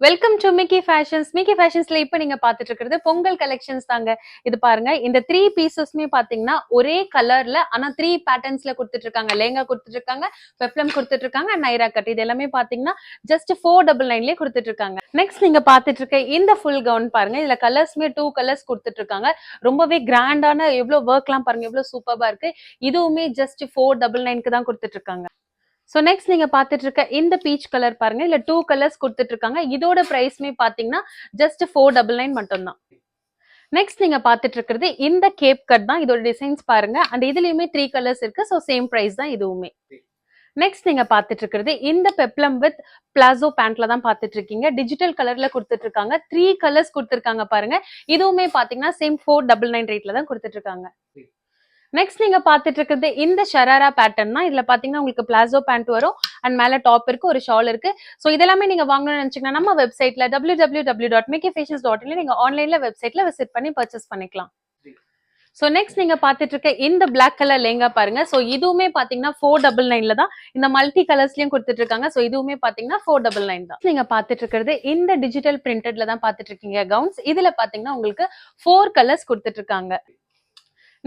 Welcome to Mickey Fashions. Mickey ஃபேஷன்ஸ்ல இப்ப நீங்க பாத்துட்டு இருக்கிறது பொங்கல் கலெக்ஷன்ஸ் தாங்க. இது பாருங்க, இந்த 3 பீசஸ்மே பாத்தீங்கன்னா ஒரே கலர்ல ஆனா 3 பேட்டர்ன்ஸ்ல கொடுத்துட்டு இருக்காங்க. லேங்கா கொடுத்துட்டு இருக்காங்க, பெப்ளம் கொடுத்துட்டு இருக்காங்க, நைரா கட். இது எல்லாமே பாத்தீங்கன்னா ஜஸ்ட் 499 கொடுத்துட்டு இருக்காங்க. நெக்ஸ்ட் நீங்க பாத்துட்டு இருக்க இந்த ஃபுல் கவுன் பாருங்க. இதுல கலர்ஸ்மே 2 கலர்ஸ் கொடுத்துட்டு இருக்காங்க. ரொம்பவே கிராண்டான எவ்வளவு ஒர்க் எல்லாம் பாருங்க, எவ்வளவு சூப்பரா இருக்கு. இதுவுமே ஜஸ்ட் 499 தான் கொடுத்துட்டு இருக்காங்க. ஸோ நெக்ஸ்ட் நீங்க பாத்துட்டு இருக்க இந்த பீச் கலர் பாருங்க. இல்ல 2 கலர்ஸ் கொடுத்துட்டு இருக்காங்க. இதோட பிரைஸ்மே பாத்தீங்கன்னா ஜஸ்ட் 499 மட்டும் தான். நெக்ஸ்ட் நீங்க பாத்துட்டு இருக்கிறது இந்த கேப் கட் தான். இதோட டிசைன்ஸ் பாருங்க. அண்ட் இதுலயுமே 3 கலர்ஸ் இருக்கு. ஸோ சேம் பிரைஸ் தான் இதுவுமே. நெக்ஸ்ட் நீங்க பாத்துட்டு இருக்கிறது இந்த பெப்ளம் வித் பிளாசோ பேண்ட்ல தான் பாத்துட்டு இருக்கீங்க. டிஜிட்டல் கலர்ல கொடுத்துட்டு இருக்காங்க. 3 கலர்ஸ் கொடுத்துருக்காங்க பாருங்க. இதுவுமே பாத்தீங்கன்னா சேம் 499 ரேட்ல தான் கொடுத்துட்டு இருக்காங்க. நெக்ஸ்ட் நீங்க பாத்துட்டு இருக்கிறது இந்த ஷராரா பேட்டர்ன் தான். இதுல பாத்தீங்கன்னா உங்களுக்கு பிளாசோ பேண்ட் வரும் அண்ட் மேல டாப் இருக்கு, ஒரு ஷால் இருக்கு. சோ இதெல்லாமே நீங்க வாங்கணும்னு நினைச்சீங்கன்னா நம்ம வெப்சைட்ல www.mickeyfashions.in நீங்க ஆன்லைன்ல வெப்சைட்ல விசிட் பண்ணி பர்ச்சேஸ் பண்ணிக்கலாம். சோ நெக்ஸ்ட் நீங்க பாத்துட்டு இருக்க இந்த பிளாக் கலர் லேங்கா பாருங்க. சோ இதுவுமே பாத்தீங்கன்னா 499 தான். இந்த மல்டி கலர்ஸ்லயும் கொடுத்துட்டு இருக்காங்க. சோ இதுவுமே பாத்தீங்கன்னா 499 தான். நீங்க பாத்துட்டு இருக்கிறது இந்த டிஜிட்டல் பிரிண்டட்ல தான் பாத்துட்டு இருக்கீங்க கவுன்ஸ். இதுல பாத்தீங்கன்னா உங்களுக்கு 4 கலர்ஸ் கொடுத்துட்டு இருக்காங்க.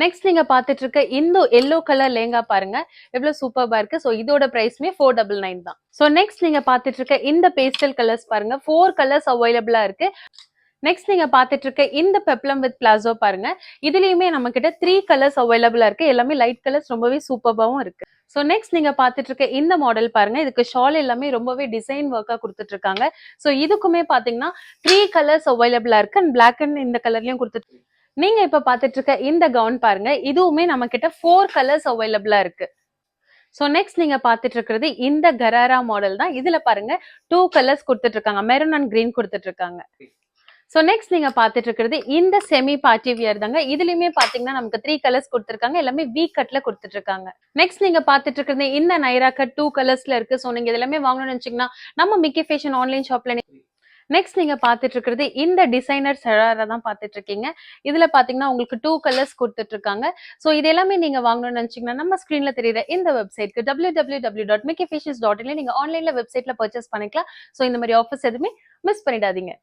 நெக்ஸ்ட் நீங்க பாத்துட்டு இருக்க இந்த எல்லோ கலர் லேங்கா பாருங்க, எவ்வளவு சூப்பர்பா இருக்கு. சோ இதோட பிரைஸ்மே 499 தான். சோ நெக்ஸ்ட் நீங்க பாத்துட்டு இருக்க இந்த பேஸ்டல் கலர்ஸ் பாருங்க, 4 கலர்ஸ் அவைலபிளா இருக்கு. நெக்ஸ்ட் நீங்க பாத்துட்டு இருக்க இந்த பெப்ளம் வித் பிளாசோ பாருங்க. இதுலயுமே நம்ம கிட்ட 3 கலர்ஸ் அவைலபிளா இருக்கு. எல்லாமே லைட் கலர்ஸ், ரொம்பவே சூப்பர்பாவும் இருக்கு. சோ நெக்ஸ்ட் நீங்க பாத்துட்டு இருக்க இந்த மாடல் பாருங்க. இதுக்கு ஷால் எல்லாமே ரொம்பவே டிசைன் ஒர்க்கா கொடுத்துட்டு இருக்காங்க. சோ இதுக்குமே பாத்தீங்கன்னா 3 கலர்ஸ் அவைலபிளா இருக்கு. அண்ட் பிளாக் அண்ட் இந்த கலர்லயும் கொடுத்துட்டு நீங்க இப்ப பாத்துட்டு இருக்க இந்த கவுன் பாருங்க. இதுவுமே நம்ம கிட்ட 4 கலர்ஸ் அவைலபிளா இருக்கு. சோ நெக்ஸ்ட் நீங்க பாத்துட்டு இருக்கிறது இந்த கராரா மாடல் தான். இதுல பாருங்க 2 கலர்ஸ் கொடுத்துட்டு இருக்காங்க. மெரூன் அண்ட் கிரீன் கொடுத்துட்டு இருக்காங்க. சோ நெக்ஸ்ட் நீங்க பாத்துட்டு இருக்கிறது இந்த செமி பார்ட்டி வியர் தாங்க. இதுலயுமே பாத்தீங்கன்னா நமக்கு 3 கலர்ஸ் கொடுத்துருக்காங்க. எல்லாமே வி கட்ல கொடுத்துட்டு இருக்காங்க. நெக்ஸ்ட் நீங்க பாத்துட்டு இருக்கிறது இந்த நைரா கட் 2 கலர்ஸ்ல இருக்கு. சோ நீங்க இதெல்லாமே வாங்கணும்னு நினைச்சீங்கன்னா நம்ம மிக்கி ஃபேஷன் ஆன்லைன் ஷாப்ல நெக்ஸ்ட் நீங்க பாத்துட்டு இருக்கிறது இந்த டிசைனர் ஷராரா தான் பாத்துட்டு இருக்கீங்க. இதுல பாத்தீங்கன்னா உங்களுக்கு 2 கலர்ஸ் கொடுத்துட்டு இருக்காங்க. சோ இது எல்லாமே நீங்க வாங்கணும்னு நினைச்சீங்கன்னா நம்ம ஸ்கிரீன்ல தெரியுற இந்த வெப்சைட்க்கு www.mickeyfashions.in நீங்க ஆன்லைன்ல வெப்சைட்ல பர்ச்சேஸ் பண்ணிக்கலாம். சோ இந்த மாதிரி ஆஃபர்ஸ் எதுவுமே மிஸ் பண்ணிடாதீங்க.